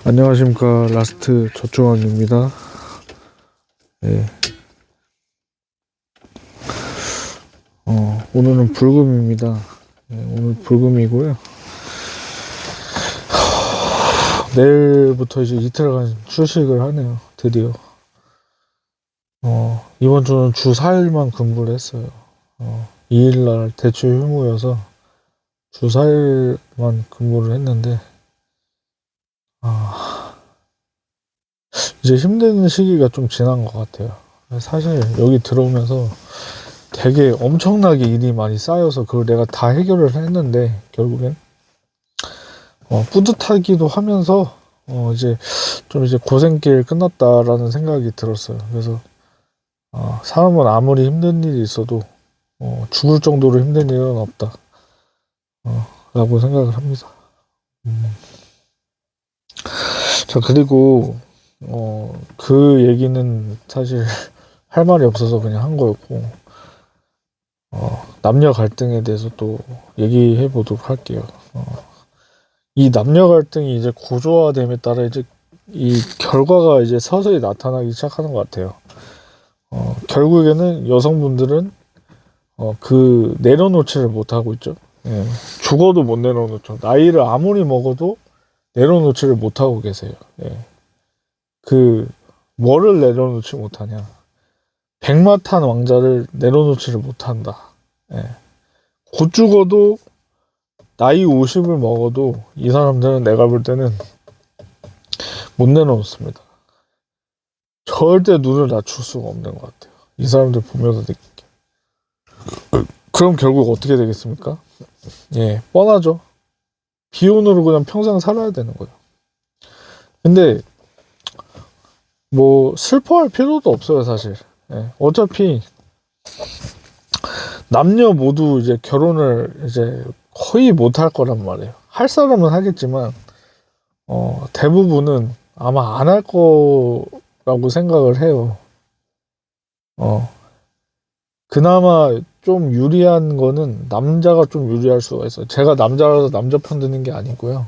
안녕하십니까. 라스트 저초왕입니다. 네. 오늘은 불금입니다. 네, 오늘 불금이고요. 내일부터 이제 이틀간 휴식을 하네요. 드디어. 이번 주는 주 4일만 근무를 했어요. 2일날 대출 휴무여서 주 4일만 근무를 했는데, 이제 힘든 시기가 좀 지난 것 같아요. 사실 여기 들어오면서 되게 엄청나게 일이 많이 쌓여서 그걸 내가 다 해결을 했는데 결국엔 뿌듯하기도 하면서 이제 좀 이제 고생길 끝났다라는 생각이 들었어요. 그래서 사람은 아무리 힘든 일이 있어도 죽을 정도로 힘든 일은 없다 라고 생각을 합니다. 자, 그리고 그 얘기는 사실 할 말이 없어서 그냥 한 거였고, 남녀 갈등에 대해서 또 얘기해 보도록 할게요. 이 남녀 갈등이 이제 고조화됨에 따라 이제 이 결과가 이제 서서히 나타나기 시작하는 것 같아요. 결국에는 여성분들은 그 내려놓지를 못하고 있죠. 예. 죽어도 못 내려놓죠. 나이를 아무리 먹어도 내려놓지를 못하고 계세요. 예. 그 뭐를 내려놓지 못하냐? 백마탄 왕자를 내려놓지를 못한다. 예. 곧 죽어도 나이 50을 먹어도 이 사람들은 내가 볼 때는 못 내려놓습니다. 절대 눈을 낮출 수가 없는 것 같아요. 이 사람들 보면서 느끼게. 그럼 결국 어떻게 되겠습니까? 예, 뻔하죠. 비혼으로 그냥 평생 살아야 되는 거예요. 근데 뭐 슬퍼할 필요도 없어요, 사실. 예, 어차피 남녀 모두 이제 결혼을 이제 거의 못 할 거란 말이에요. 할 사람은 하겠지만 대부분은 아마 안 할 거라고 생각을 해요. 그나마 좀 유리한 거는 남자가 좀 유리할 수가 있어요. 제가 남자라서 남자 편 드는 게 아니고요.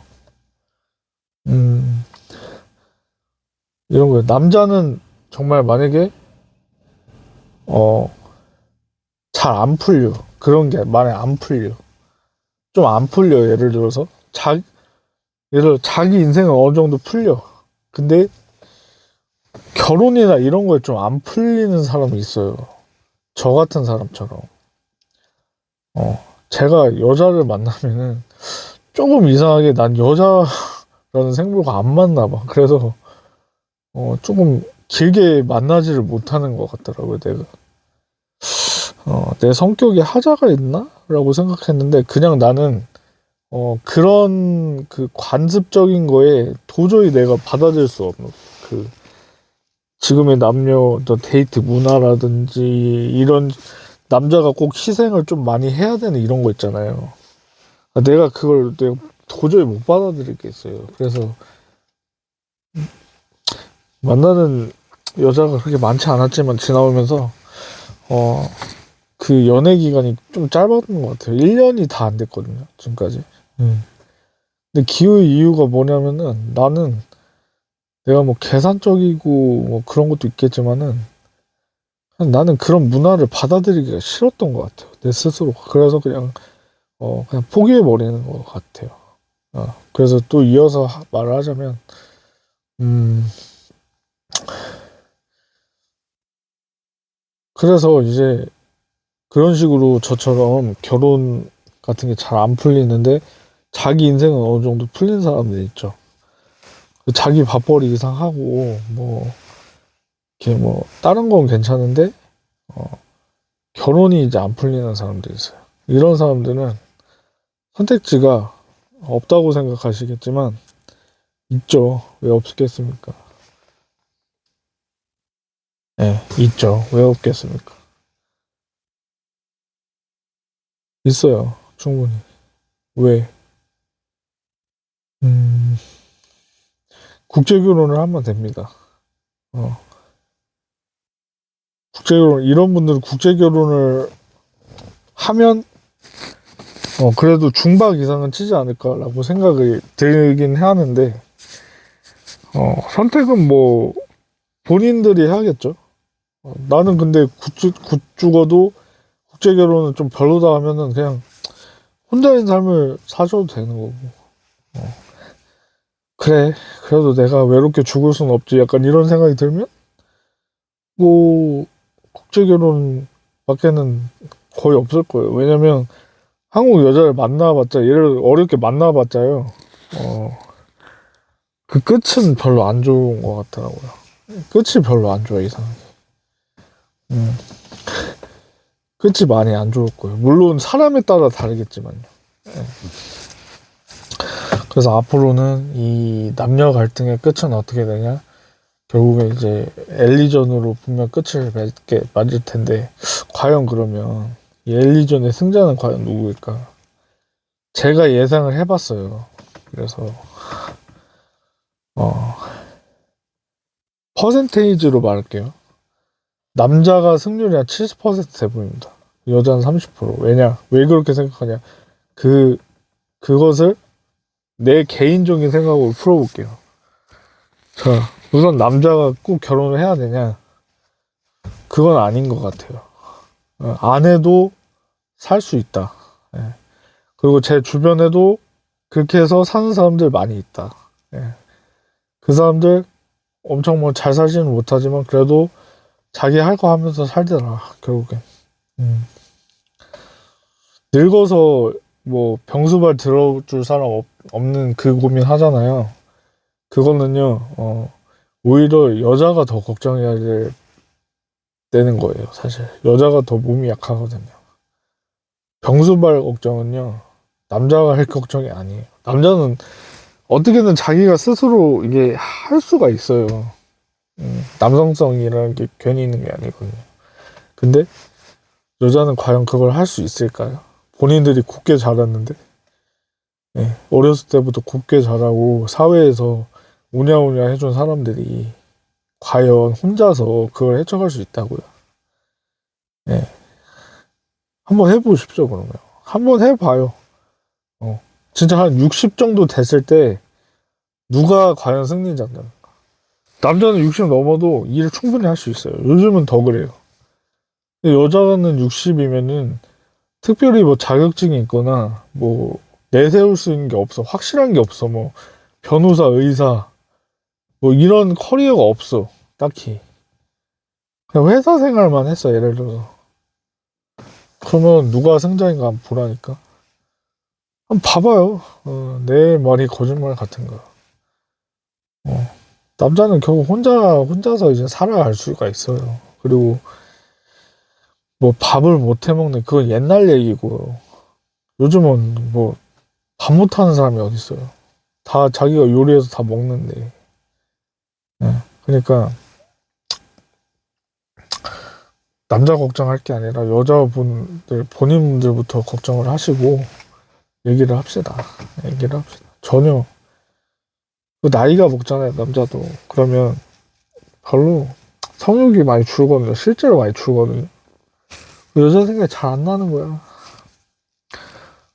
이런 거예요. 남자는 정말 만약에 잘 안 풀려. 그런 게 만약에 안 풀려. 좀 안 풀려. 예를 들어서 자기 인생은 어느 정도 풀려. 근데 결혼이나 이런 거에 좀 안 풀리는 사람이 있어요. 저 같은 사람처럼. 제가 여자를 만나면은 조금 이상하게 난 여자라는 생물과 안 맞나 봐. 그래서 조금 길게 만나지를 못하는 것 같더라고요, 내가. 내 성격에 하자가 있나? 라고 생각했는데, 그냥 나는, 그런 그 관습적인 거에 도저히 내가 받아들일 수 없는, 지금의 남녀 데이트 문화라든지, 이런, 남자가 꼭 희생을 좀 많이 해야 되는 이런 거 있잖아요. 내가 도저히 못 받아들이겠어요. 그래서, 만나는 여자가 그렇게 많지 않았지만 지나오면서, 그 연애 기간이 좀 짧았던 것 같아요. 1년이 다 안 됐거든요, 지금까지. 근데 기회 이유가 뭐냐면은 나는 내가 뭐 계산적이고 뭐 그런 것도 있겠지만은 나는 그런 문화를 받아들이기가 싫었던 것 같아요. 내 스스로. 그래서 그냥 포기해 버리는 것 같아요. 그래서 또 이어서 말을 하자면, 그래서 이제 그런 식으로 저처럼 결혼 같은 게 잘 안 풀리는데 자기 인생은 어느 정도 풀린 사람들 있죠. 자기 밥벌이 이상 하고 이렇게 다른 건 괜찮은데 결혼이 이제 안 풀리는 사람들이 있어요. 이런 사람들은 선택지가 없다고 생각하시겠지만 있죠. 왜 없겠습니까? 네, 있죠. 왜 없겠습니까? 있어요. 충분히. 왜? 국제결혼을 하면 됩니다. 이런 분들은 국제결혼을 하면 그래도 중박 이상은 치지 않을까라고 생각이 들긴 하는데 선택은 뭐 본인들이 해야겠죠. 나는 근데 굿 죽어도 국제 결혼은 좀 별로다 하면은 그냥 혼자인 삶을 사셔도 되는 거고. 그래, 그래도 내가 외롭게 죽을 순 없지. 약간 이런 생각이 들면 뭐 국제 결혼 밖에는 거의 없을 거예요. 왜냐면 한국 여자를 만나봤자 얘를 어렵게 만나봤자요. 어, 그 끝은 별로 안 좋은 것 같더라고요. 끝이 별로 안 좋아 이상하게. 음, 끝이 많이 안 좋을 거예요. 물론 사람에 따라 다르겠지만요. 예. 그래서 앞으로는 이 남녀 갈등의 끝은 어떻게 되냐? 결국에 이제 엘리전으로 분명 끝을 맞을 텐데 과연 그러면 이 엘리전의 승자는 과연 누구일까? 제가 예상을 해봤어요. 그래서 어, 퍼센테이지로 말할게요. 남자가 승률이 한 70%돼 보입니다. 여자는 30%. 왜냐? 왜 그렇게 생각하냐? 그것을 내 개인적인 생각으로 풀어볼게요. 자, 우선 남자가 꼭 결혼을 해야 되냐? 그건 아닌 것 같아요. 안 해도 살 수 있다. 예. 그리고 제 주변에도 그렇게 해서 사는 사람들 많이 있다. 예. 그 사람들 엄청 뭐 잘 살지는 못하지만 그래도 자기 할 거 하면서 살더라, 결국엔. 음. 늙어서 뭐 병수발 들어줄 사람 없는 그 고민 하잖아요. 그거는요, 오히려 여자가 더 걱정해야 되는 거예요, 사실. 여자가 더 몸이 약하거든요. 병수발 걱정은요, 남자가 할 걱정이 아니에요. 남자는 어떻게든 자기가 스스로 이게 할 수가 있어요. 남성성이라는 게 괜히 있는 게 아니거든요. 근데 여자는 과연 그걸 할 수 있을까요? 본인들이 곱게 자랐는데, 예, 어렸을 때부터 곱게 자라고 사회에서 우냐우냐 해준 사람들이 과연 혼자서 그걸 헤쳐갈 수 있다고요? 예, 한번 해보십시오, 그러면. 한번 해봐요. 진짜 한 60 정도 됐을 때 누가 과연 승리자인가? 남자는 60 넘어도 일을 충분히 할 수 있어요. 요즘은 더 그래요. 근데 여자는 60이면은 특별히 뭐 자격증이 있거나 뭐 내세울 수 있는 게 없어. 확실한 게 없어. 뭐 변호사, 의사 뭐 이런 커리어가 없어. 딱히. 그냥 회사 생활만 했어. 예를 들어서. 그러면 누가 승자인가 한번 보라니까. 한번 봐봐요. 내 말이 거짓말 같은가. 어. 남자는 결국 혼자서 이제 살아갈 수가 있어요. 그리고 뭐 밥을 못 해먹는 그건 옛날 얘기고 요즘은 뭐 밥 못하는 사람이 어디 있어요. 다 자기가 요리해서 다 먹는데. 예. 그러니까 남자 걱정할 게 아니라 여자분들 본인들부터 걱정을 하시고 얘기를 합시다. 얘기를 합시다. 전혀 그 나이가 먹잖아요. 남자도. 그러면 별로 성욕이 많이 줄거든요. 실제로 많이 줄거든요. 그 여자 생각이 잘 안 나는 거야.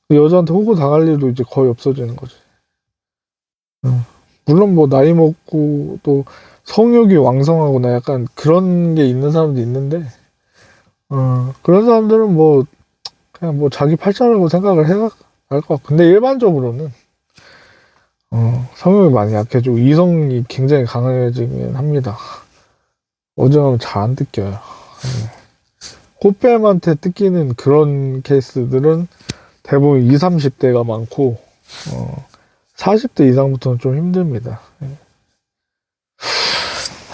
그 여자한테 호구 당할 일도 이제 거의 없어지는 거지. 물론 뭐 나이 먹고 또 성욕이 왕성하거나 약간 그런 게 있는 사람도 있는데 그런 사람들은 뭐 그냥 뭐 자기 팔자라고 생각을 해야 할 것 같고 근데 일반적으로는 성욕이 많이 약해지고 이성이 굉장히 강해지긴 합니다. 어지간하면 잘 안 뜯겨요. 꽃뱀한테 뜯기는 그런 케이스들은 대부분 20, 30대가 많고 40대 이상부터는 좀 힘듭니다.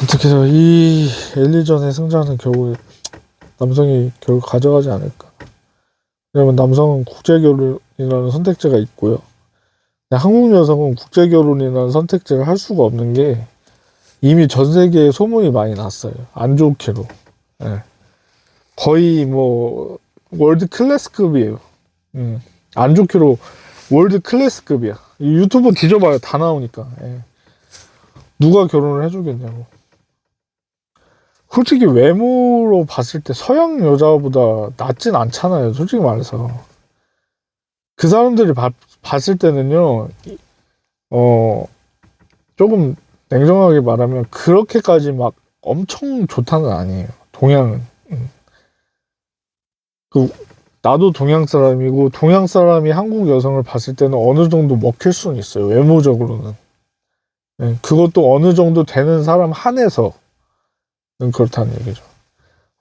어떻게 해서 이 엘리전의 승자는 결국 남성이 결국 가져가지 않을까. 왜냐면 남성은 국제결혼이라는 선택지가 있고요. 한국 여성은 국제결혼이라는 선택지를 할 수가 없는 게 이미 전 세계에 소문이 많이 났어요. 안 좋게로. 예. 거의 뭐 월드 클래스급이에요. 안 좋게로 월드 클래스급이야. 유튜브 뒤져봐요. 다 나오니까. 예. 누가 결혼을 해주겠냐고. 솔직히 외모로 봤을 때 서양 여자보다 낫진 않잖아요. 솔직히 말해서. 그 사람들이 봤을 때는요, 조금 냉정하게 말하면 그렇게까지 막 엄청 좋다는 아니에요. 동양은. 그 나도 동양 사람이고 동양 사람이 한국 여성을 봤을 때는 어느 정도 먹힐 수는 있어요. 외모적으로는. 네, 그것도 어느 정도 되는 사람 한해서는 그렇다는 얘기죠.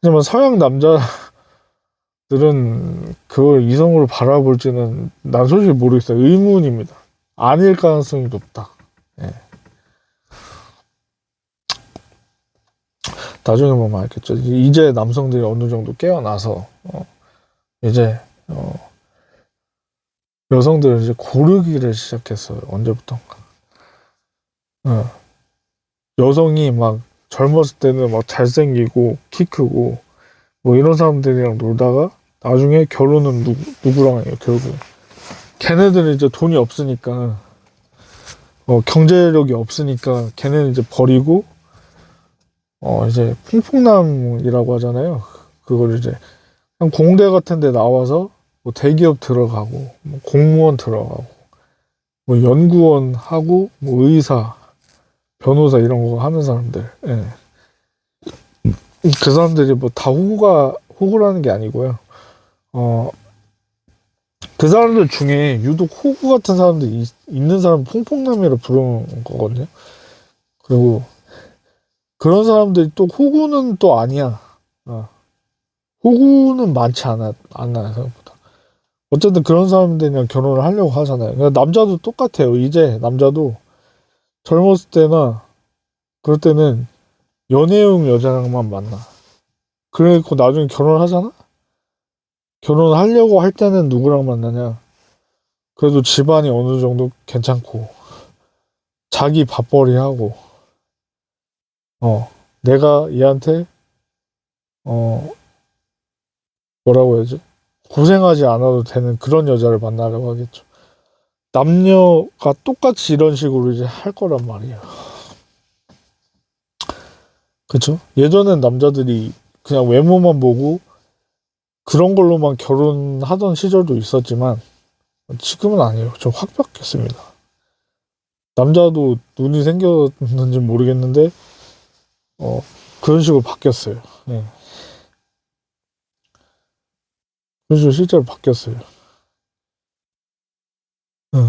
하지만 서양 남자들은 그걸 이성으로 바라볼지는 난 솔직히 모르겠어요. 의문입니다. 아닐 가능성이 높다. 네. 나중에 보면 알겠죠. 이제 남성들이 어느 정도 깨어나서 이제 여성들을 이제 고르기를 시작했어요. 언제부턴가. 여성이 막 젊었을 때는 막 잘생기고 키 크고 뭐 이런 사람들이랑 놀다가 나중에 결혼은 누구랑 해요, 결국. 걔네들은 이제 돈이 없으니까, 경제력이 없으니까 걔네는 이제 버리고, 이제 풍풍남이라고 하잖아요. 그걸 이제 그냥 공대 같은 데 나와서 뭐 대기업 들어가고, 뭐 공무원 들어가고, 뭐 연구원 하고, 뭐 의사, 변호사 이런 거 하는 사람들. 예. 그 사람들이 뭐 다 호구라는 게 아니고요. 그 사람들 중에 유독 호구 같은 사람들이 있는 사람 퐁퐁남이라 부르는 거거든요. 그리고 그런 사람들이 또 호구는 또 아니야. 호구는 많지 않아요, 생각보다. 어쨌든 그런 사람들이랑 결혼을 하려고 하잖아요. 그러니까 남자도 똑같아요. 이제 남자도 젊었을 때나 그럴 때는 연애용 여자랑만 만나. 그래갖고 나중에 결혼을 하잖아? 결혼을 하려고 할 때는 누구랑 만나냐? 그래도 집안이 어느 정도 괜찮고, 자기 밥벌이 하고, 내가 얘한테, 뭐라고 해야지? 고생하지 않아도 되는 그런 여자를 만나려고 하겠죠. 남녀가 똑같이 이런 식으로 이제 할 거란 말이에요. 그쵸? 예전엔 남자들이 그냥 외모만 보고 그런 걸로만 결혼하던 시절도 있었지만 지금은 아니에요. 좀 확 바뀌었습니다. 남자도 눈이 생겼는지 모르겠는데 그런 식으로 바뀌었어요. 네. 그런 식으로 실제로 바뀌었어요. 네.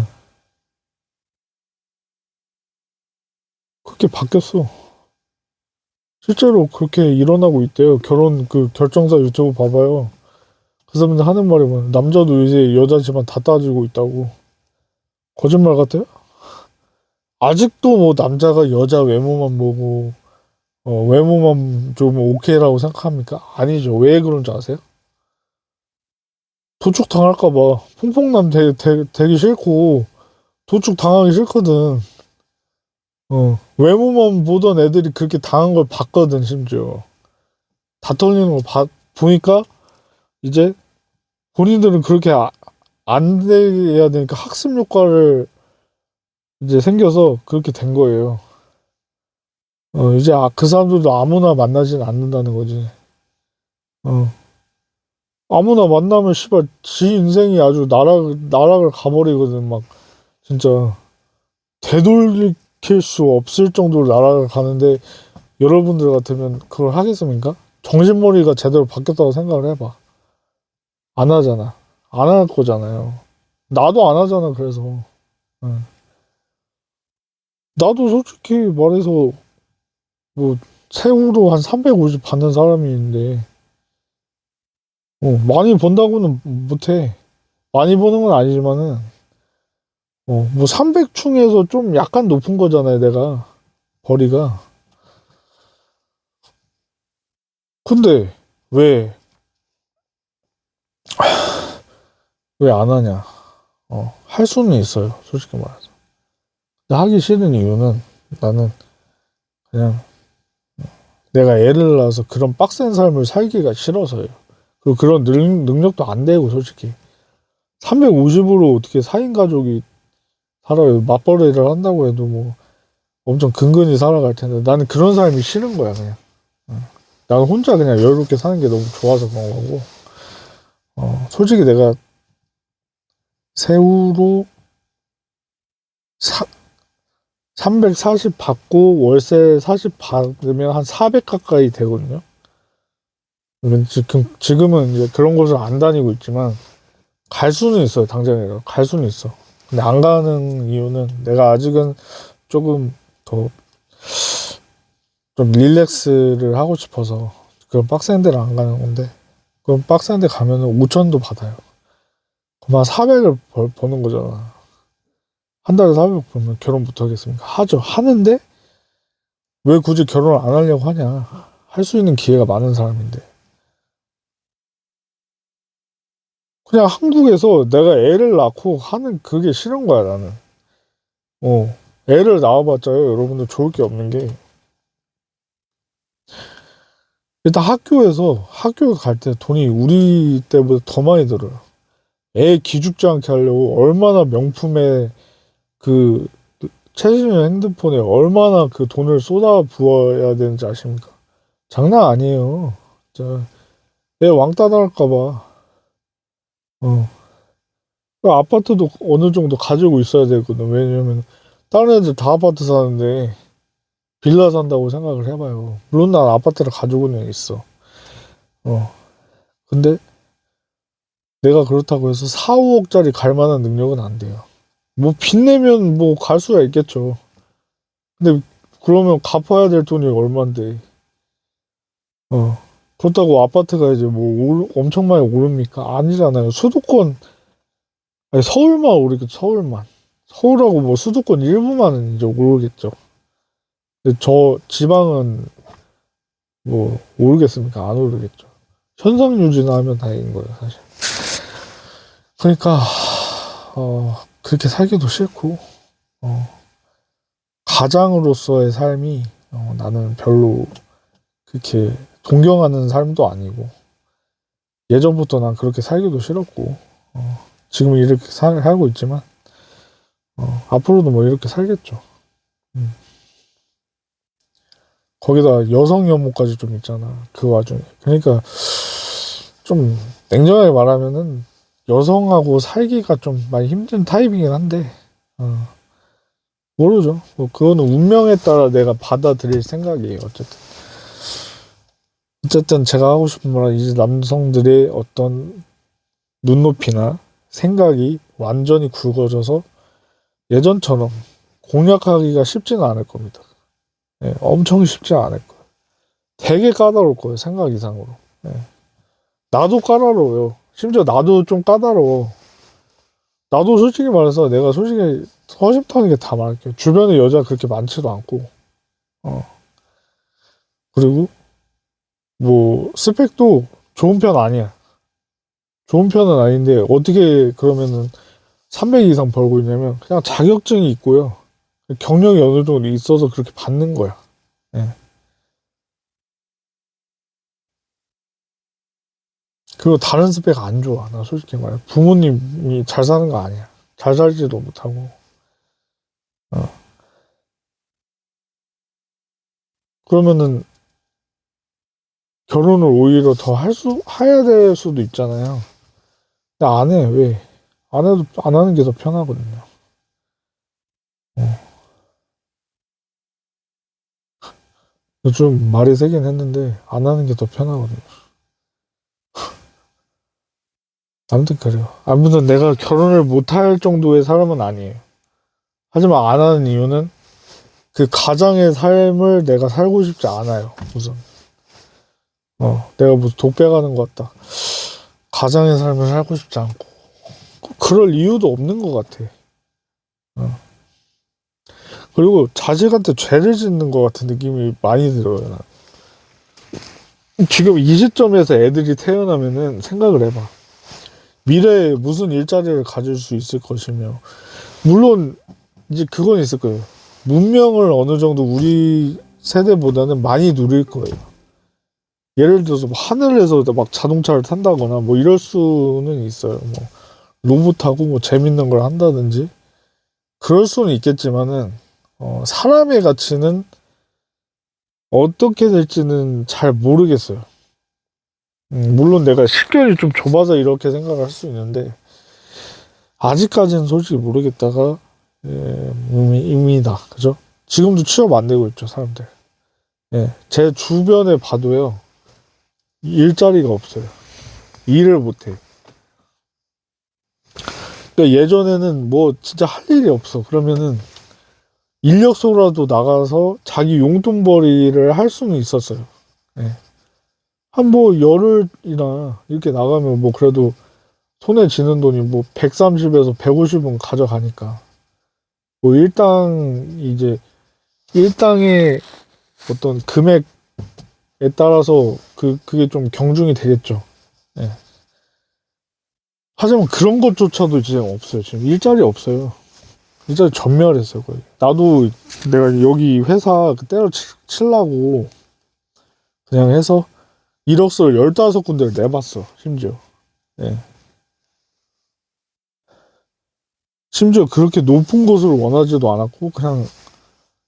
그렇게 바뀌었어. 실제로 그렇게 일어나고 있대요. 결혼 그 결정사 유튜브 봐봐요. 그 사람들 하는 말이 뭐야. 남자도 이제 여자 집안 다 따지고 있다고. 거짓말 같아요? 아직도 뭐 남자가 여자 외모만 보고 외모만 좀 오케이라고 생각합니까? 아니죠. 왜 그런 줄 아세요? 도축 당할까 봐. 퐁퐁남 되기 싫고 도축 당하기 싫거든. 외모만 보던 애들이 그렇게 당한 걸 봤거든, 심지어. 다 털리는 거 보니까 이제 본인들은 그렇게 안 돼야 되니까 학습 효과를 이제 생겨서 그렇게 된 거예요. 이제 그 사람들도 아무나 만나진 않는다는 거지. 어, 아무나 만나면 씨발 지 인생이 아주 나락을 가버리거든. 막 진짜 되돌릴 수 없을 정도로 나락을 가는데 여러분들 같으면 그걸 하겠습니까? 정신머리가 제대로 바뀌었다고 생각을 해봐. 안 하잖아. 안 할 거잖아요. 나도 안 하잖아. 그래서 응. 나도 솔직히 말해서 뭐 세후로 한 350 받는 사람이 있는데 많이 번다고는 못해. 많이 버는 건 아니지만은 뭐 300충에서 좀 약간 높은 거잖아요. 내가 벌이가. 근데 왜 왜 안 하냐? 할 수는 있어요. 솔직히 말해서. 근데 하기 싫은 이유는 나는 그냥 내가 애를 낳아서 그런 빡센 삶을 살기가 싫어서요. 그리고 그런 능력도 안 되고 솔직히 350으로 어떻게 4인 가족이 살아요. 맞벌이를 한다고 해도 뭐 엄청 근근히 살아갈 텐데 나는 그런 삶이 싫은 거야 그냥. 나는 혼자 그냥 여유롭게 사는 게 너무 좋아서 그런 거고. 솔직히 내가 세후로 340 받고 월세 40 받으면 한 400 가까이 되거든요. 그러면 지금은 이제 그런 곳을 안 다니고 있지만 갈 수는 있어요. 당장에 갈 수는 있어. 근데 안 가는 이유는 내가 아직은 조금 더 좀 릴렉스를 하고 싶어서 그런 빡센 데를 안 가는 건데, 그럼 빡센 데 가면은 5천도 받아요. 그럼 400을 버는 거잖아. 한 달에 400 벌면 결혼 못 하겠습니까? 하죠. 하는데 왜 굳이 결혼을 안 하려고 하냐? 할 수 있는 기회가 많은 사람인데. 그냥 한국에서 내가 애를 낳고 하는 그게 싫은 거야, 나는. 애를 낳아봤자요, 여러분들 좋을 게 없는 게. 일단 학교 갈 때 돈이 우리 때보다 더 많이 들어요. 애 기죽지 않게 하려고 얼마나 명품의 그 최신의 핸드폰에 얼마나 그 돈을 쏟아 부어야 되는지 아십니까? 장난 아니에요. 진짜 애 왕따 당할까봐. 어. 그 아파트도 어느 정도 가지고 있어야 되거든. 왜냐면 다른 애들 다 아파트 사는데 빌라 산다고 생각을 해봐요. 물론 난 아파트를 가지고는 있어. 어. 근데 내가 그렇다고 해서 4, 5억짜리 갈 만한 능력은 안 돼요. 뭐 빚내면 뭐 갈 수가 있겠죠. 근데 그러면 갚아야 될 돈이 얼만데. 어. 그렇다고 아파트가 이제 뭐 엄청 많이 오릅니까? 아니잖아요. 수도권, 아니 서울만 오르겠죠. 서울만. 서울하고 뭐 수도권 일부만은 이제 오르겠죠. 근데 저 지방은 뭐 오르겠습니까? 안 오르겠죠. 현상 유지나 하면 다행인 거예요, 사실. 그러니까 그렇게 살기도 싫고, 가장으로서의 삶이 나는 별로 그렇게 동경하는 삶도 아니고, 예전부터 난 그렇게 살기도 싫었고, 지금 이렇게 살고 있지만 앞으로도 뭐 이렇게 살겠죠. 거기다 여성 혐오까지 좀 있잖아, 그 와중에. 그러니까 좀 냉정하게 말하면은 여성하고 살기가 좀 많이 힘든 타입이긴 한데, 모르죠. 뭐 그거는 운명에 따라 내가 받아들일 생각이에요. 어쨌든 제가 하고 싶은 말은 이제 남성들의 어떤 눈높이나 생각이 완전히 굵어져서 예전처럼 공략하기가 쉽지는 않을 겁니다. 예, 엄청 쉽지 않을 거예요. 되게 까다로울 거예요, 생각 이상으로. 예. 나도 까다로워요. 심지어 나도 좀 까다로워. 나도 솔직히 말해서 내가 솔직히 허심탄회하게 게 다 말할게요. 주변에 여자 그렇게 많지도 않고, 어. 그리고 뭐 스펙도 좋은 편 아니야. 좋은 편은 아닌데 어떻게 그러면은 300 이상 벌고 있냐면 그냥 자격증이 있고요. 경력이 어느 정도 있어서 그렇게 받는 거야. 예. 그리고 다른 스펙 안 좋아. 나 솔직히 말해. 부모님이 잘 사는 거 아니야. 잘 살지도 못하고. 어. 그러면은 결혼을 오히려 더 해야 될 수도 있잖아요. 근데 안 해. 왜? 안 하는 게 더 편하거든요. 어. 좀 말이 세긴 했는데, 안 하는 게 더 편하거든요. 아무튼 그래요. 아무튼 내가 결혼을 못할 정도의 사람은 아니에요. 하지만 안 하는 이유는 그 가장의 삶을 내가 살고 싶지 않아요. 우선. 내가 무슨 독배가는 것 같다. 가장의 삶을 살고 싶지 않고. 그럴 이유도 없는 것 같아. 어. 그리고 자식한테 죄를 짓는 것 같은 느낌이 많이 들어요. 난. 지금 이 시점에서 애들이 태어나면은 생각을 해봐. 미래에 무슨 일자리를 가질 수 있을 것이며, 물론 이제 그건 있을 거예요. 문명을 어느 정도 우리 세대보다는 많이 누릴 거예요. 예를 들어서 뭐 하늘에서 막 자동차를 탄다거나 뭐 이럴 수는 있어요. 뭐 로봇하고 뭐 재밌는 걸 한다든지 그럴 수는 있겠지만은 사람의 가치는 어떻게 될지는 잘 모르겠어요. 물론 내가 식견이 좀 좁아서 이렇게 생각을 할 수 있는데 아직까지는 솔직히 모르겠다가 입니다. 그죠? 지금도 취업 안 되고 있죠, 사람들. 예, 제 주변에 봐도요, 일자리가 없어요. 일을 못 해. 그러니까 예전에는 뭐 진짜 할 일이 없어. 그러면은 인력소라도 나가서 자기 용돈벌이를 할 수는 있었어요. 예. 한 뭐 열흘이나 이렇게 나가면 뭐 그래도 손에 쥐는 돈이 뭐 130에서 150은 가져가니까 뭐 일당의 어떤 금액에 따라서 그게 좀 경중이 되겠죠. 예. 하지만 그런 것조차도 이제 없어요. 지금 일자리 없어요. 일자리 전멸했어요, 거의. 나도 내가 여기 회사 때려치려고 그냥 해서 이력서를 15군데를 내봤어, 심지어. 예. 심지어 그렇게 높은 곳을 원하지도 않았고, 그냥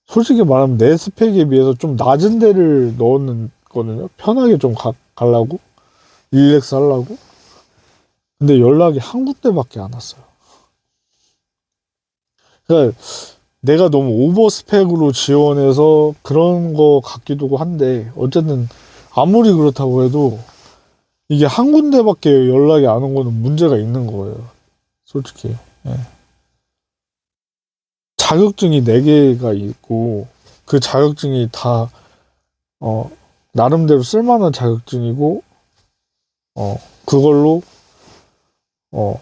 솔직히 말하면 내 스펙에 비해서 좀 낮은 데를 넣었거든요. 편하게 좀 가려고, 릴렉스 하려고. 근데 연락이 한 군데밖에 안 왔어요. 그러니까 내가 너무 오버 스펙으로 지원해서 그런 거 같기도 한데, 어쨌든 아무리 그렇다고 해도 이게 한 군데밖에 연락이 안 온 거는 문제가 있는 거예요. 솔직히. 예. 자격증이 4개가 있고, 그 자격증이 다, 어, 나름대로 쓸만한 자격증이고, 그걸로, 어,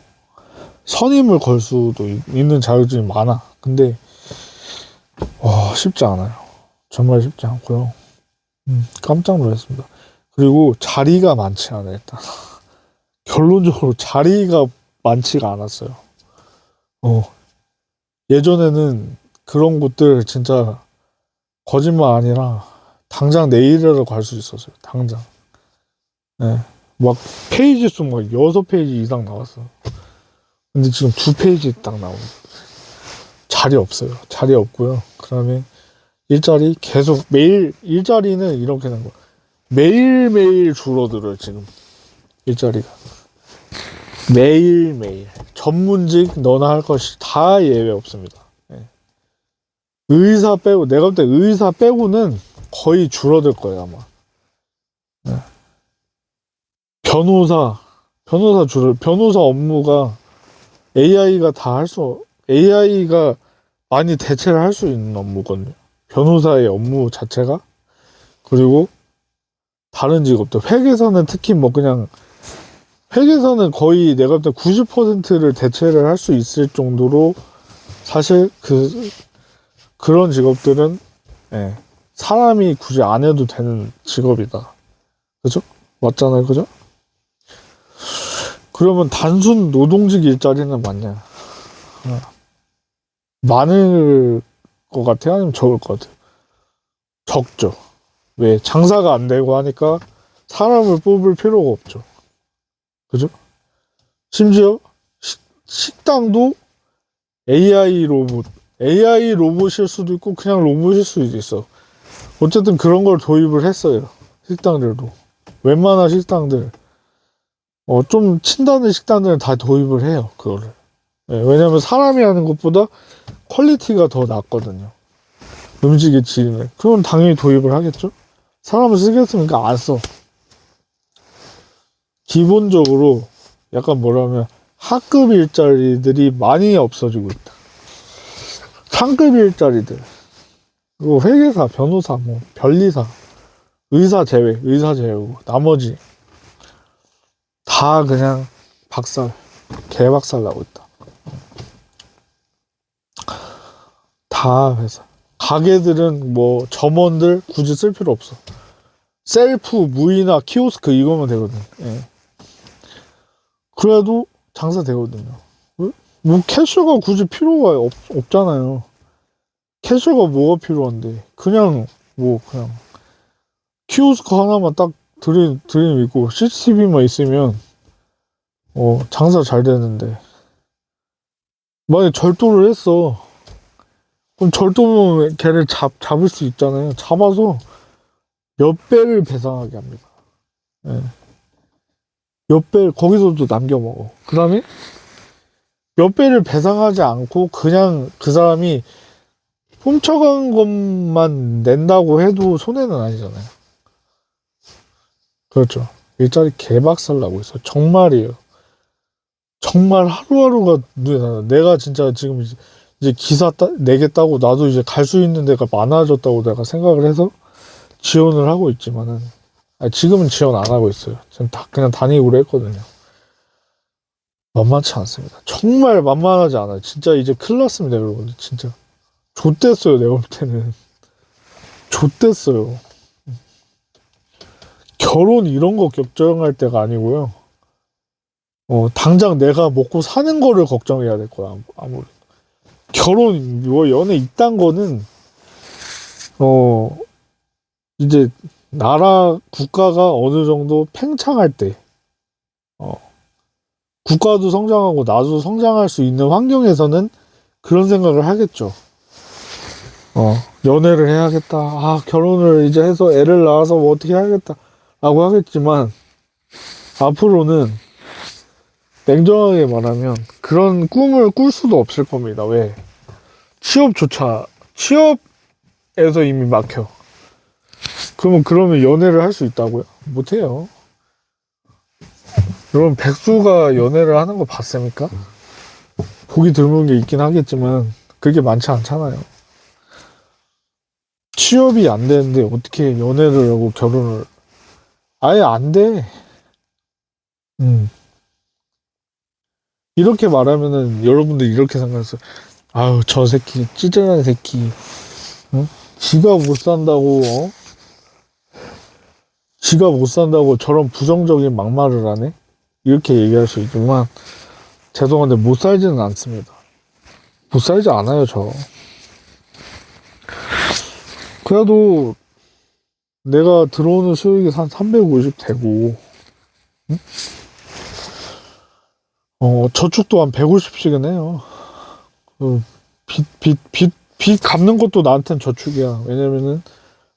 선임을 걸 수도 있는 자격증이 많아. 근데, 쉽지 않아요. 정말 쉽지 않고요. 깜짝 놀랐습니다. 그리고 자리가 많지 않아요, 일단. 결론적으로 자리가 많지가 않았어요. 예전에는 그런 곳들 진짜 거짓말 아니라 당장 내일이라도 갈 수 있었어요. 당장. 네. 막 페이지 수 막 6페이지 이상 나왔어. 근데 지금 2페이지 딱 나오고 자리 없어요. 자리 없고요. 그다음에 일자리 계속 매일 일자리는 이렇게 된 거. 매일매일 줄어들어요, 지금. 일자리가. 매일매일. 전문직 너나 할 것이 다 예외 없습니다. 네. 의사 빼고 내가 볼 때 의사 빼고는 거의 줄어들 거예요, 아마. 네. 변호사 업무가 AI가 많이 대체를 할 수 있는 업무거든요. 변호사의 업무 자체가. 그리고 다른 직업들. 회계사는 특히 뭐 그냥, 회계사는 거의 내가 볼 때 90%를 대체를 할 수 있을 정도로 사실 그런 직업들은, 예, 사람이 굳이 안 해도 되는 직업이다. 그죠? 맞잖아요. 그죠? 그러면 단순 노동직 일자리는 많냐? 많을 것 같아요? 아니면 적을 것 같아요? 적죠. 왜? 장사가 안 되고 하니까 사람을 뽑을 필요가 없죠. 그죠? 심지어 식당도 AI 로봇일 수도 있고 그냥 로봇일 수도 있어. 어쨌든 그런 걸 도입을 했어요. 식당들도. 웬만한 식당들. 좀 친다는 식당들은 다 도입을 해요. 그거를. 네, 왜냐면 사람이 하는 것보다 퀄리티가 더 낫거든요. 음식의 질은. 그럼 당연히 도입을 하겠죠? 사람을 쓰겠습니까? 안 써. 기본적으로 약간 뭐라면 하급 일자리들이 많이 없어지고 있다. 상급 일자리들. 그리고 회계사, 변호사, 뭐 변리사, 의사 제외고 나머지 다 그냥 개박살 나고 있다. 다 회사. 가게들은 뭐 점원들 굳이 쓸 필요 없어. 셀프, 무이나 키오스크 이거면 되거든. 예. 그래도 장사 되거든요. 뭐 캐셔가 굳이 필요가 없잖아요. 캐셔가 뭐가 필요한데? 그냥 키오스크 하나만 딱 들이 있고 CCTV만 있으면 장사 잘 되는데, 만약에 절도를 했어. 그럼 절도면 걔를 잡을 수 있잖아요. 잡아서 몇 배를 배상하게 합니다. 예. 몇 배, 거기서도 남겨 먹어. 그 다음에 몇 배를 배상하지 않고 그냥 그 사람이 훔쳐간 것만 낸다고 해도 손해는 아니잖아요. 그렇죠. 일자리 개박살 나고 있어요. 정말이에요. 정말 하루하루가 눈에 나. 내가 진짜 지금 이제 기사 내겠다고 나도 이제 갈 수 있는 데가 많아졌다고 내가 생각을 해서 지원을 하고 있지만은 지금은 지원 안 하고 있어요. 지금 그냥 다니기로 했거든요. 만만치 않습니다. 정말 만만하지 않아요. 진짜 이제 큰일 났습니다, 여러분. 진짜 좆됐어요. 내가 볼 때는 좆됐어요. 결혼 이런 거 걱정할 때가 아니고요. 당장 내가 먹고 사는 거를 걱정해야 될 거야. 아무리 결혼, 뭐 연애 이딴 거는 이제 나라 국가가 어느 정도 팽창할 때, 어, 국가도 성장하고 나도 성장할 수 있는 환경에서는 그런 생각을 하겠죠. 연애를 해야겠다. 결혼을 이제 해서 애를 낳아서 뭐 어떻게 해야겠다. 라고 하겠지만, 앞으로는 냉정하게 말하면 그런 꿈을 꿀 수도 없을 겁니다. 왜? 취업에서 이미 막혀. 그러면 연애를 할 수 있다고요? 못해요. 여러분, 백수가 연애를 하는 거 봤습니까? 보기 드문 게 있긴 하겠지만, 그게 많지 않잖아요. 취업이 안 되는데 어떻게 연애를 하고 결혼을 아예 안 돼. 이렇게 말하면은 여러분들 이렇게 생각했어요. 아유, 저 새끼 찌질한 새끼. 응? 지가 못 산다고 지가 못 산다고 저런 부정적인 막말을 하네. 이렇게 얘기할 수 있지만 죄송한데 못 살지는 않습니다. 못 살지 않아요, 저. 그래도 내가 들어오는 수익이 한 350 되고, 응? 저축도 한 150씩은 해요. 빚 갚는 것도 나한테는 저축이야. 왜냐면은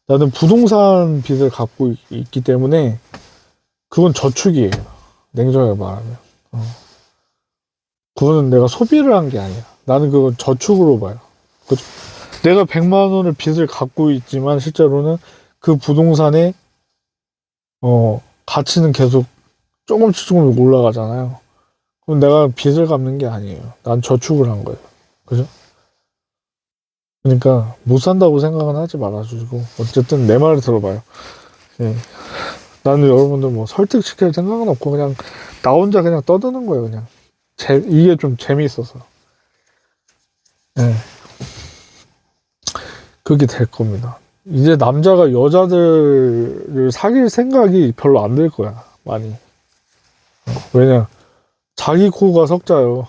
나는 부동산 빚을 갖고 있기 때문에 그건 저축이에요. 냉정하게 말하면. 그거는 내가 소비를 한 게 아니야. 나는 그건 저축으로 봐요. 그죠? 내가 100만 원을 빚을 갖고 있지만 실제로는 그 부동산의 가치는 계속 조금씩 올라가잖아요. 그럼 내가 빚을 갚는 게 아니에요. 난 저축을 한 거예요. 그죠? 그러니까 못 산다고 생각은 하지 말아주시고 어쨌든 내 말을 들어봐요. 예. 나는 여러분들 뭐 설득시킬 생각은 없고 그냥 나 혼자 그냥 떠드는 거예요. 그냥 이게 좀 재미있어서. 예. 그렇게 될 겁니다. 이제 남자가 여자들을 사귈 생각이 별로 안 들 거야. 많이. 왜냐? 자기 코가 석자요.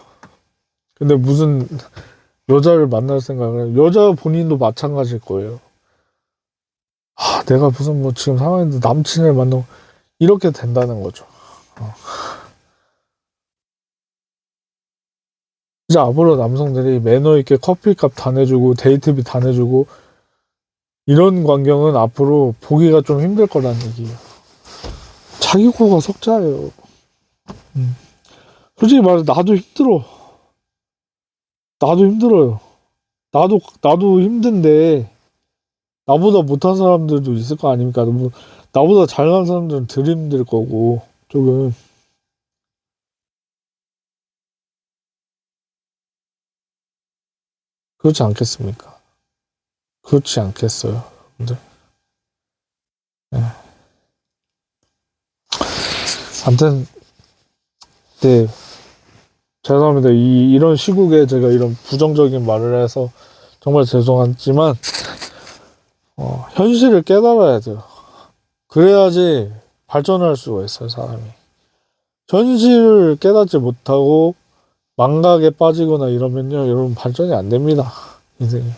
근데 무슨 여자를 만날 생각을 해. 여자 본인도 마찬가지일 거예요. 내가 무슨 뭐 지금 상황인데 남친을 만나고 이렇게 된다는 거죠. 이제 앞으로 남성들이 매너 있게 커피값 다 내주고 데이트비 다 내주고 이런 광경은 앞으로 보기가 좀 힘들 거라는 얘기예요. 자기 코가 석자예요. 솔직히 말해서 나도 힘들어. 나도 힘들어요. 나도 힘든데 나보다 못한 사람들도 있을 거 아닙니까? 뭐, 나보다 잘난 사람들은 덜 힘들 거고 조금. 그렇지 않겠습니까? 그렇지 않겠어요, 여러분들? 네. 아무튼 네, 죄송합니다. 이런 시국에 제가 이런 부정적인 말을 해서 정말 죄송하지만 현실을 깨달아야 돼요. 그래야지 발전할 수가 있어요, 사람이. 현실을 깨닫지 못하고 망각에 빠지거나 이러면요, 여러분 발전이 안 됩니다. 인생이.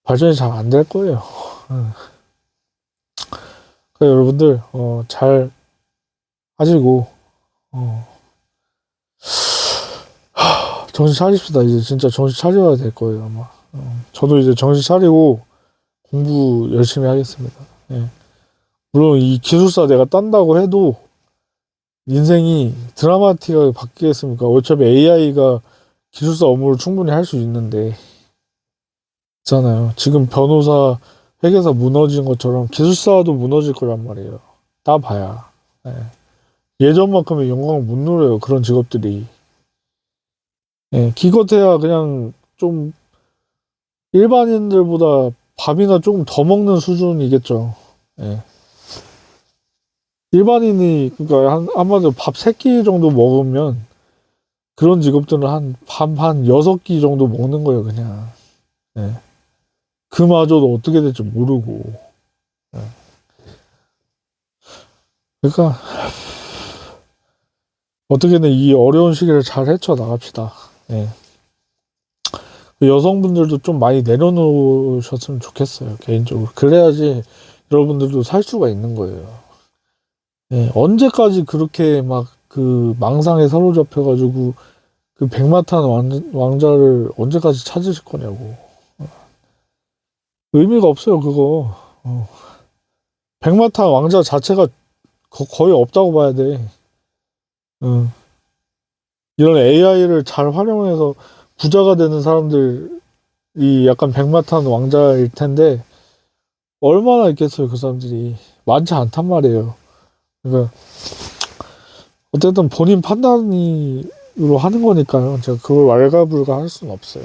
발전이 잘 안 될 거예요. 그러니까 여러분들 잘 하시고 정신 차립시다. 이제 진짜 정신 차려야 될 거예요, 아마. 저도 이제 정신 차리고 공부 열심히 하겠습니다. 예. 물론 이 기술사 내가 딴다고 해도 인생이 드라마틱하게 바뀌겠습니까? 어차피 AI가 기술사 업무를 충분히 할 수 있는데, 있잖아요. 지금 변호사, 회계사 무너진 것처럼 기술사도 무너질 거란 말이에요. 따봐야. 예. 예전만큼의 영광을 못 누려요. 그런 직업들이. 예, 기껏해야 그냥 좀 일반인들보다 밥이나 조금 더 먹는 수준이겠죠. 예. 일반인이, 그러니까 한마디로 밥 3끼 정도 먹으면 그런 직업들은 한 6끼 정도 먹는 거예요, 그냥. 예. 그마저도 어떻게 될지 모르고. 예. 그러니까, 어떻게든 이 어려운 시기를 잘 헤쳐나갑시다. 예. 여성분들도 좀 많이 내려놓으셨으면 좋겠어요, 개인적으로. 그래야지 여러분들도 살 수가 있는 거예요. 예, 언제까지 그렇게 막 그 망상에 사로잡혀가지고 그 백마탄 왕자를 언제까지 찾으실 거냐고. 의미가 없어요, 그거. 백마탄 왕자 자체가 거의 없다고 봐야 돼. 어. 이런 AI를 잘 활용해서 부자가 되는 사람들이 약간 백마탄 왕자일 텐데 얼마나 있겠어요, 그 사람들이. 많지 않단 말이에요. 그러니까 어쨌든 본인 판단으로 하는 거니까요. 제가 그걸 왈가불가 할 수는 없어요.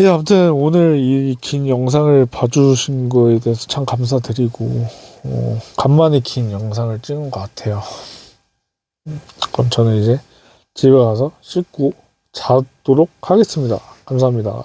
예, 아무튼 오늘 이 긴 영상을 봐주신 거에 대해서 참 감사드리고 간만에 긴 영상을 찍은 것 같아요. 그럼 저는 이제 집에 가서 씻고 자도록 하겠습니다. 감사합니다.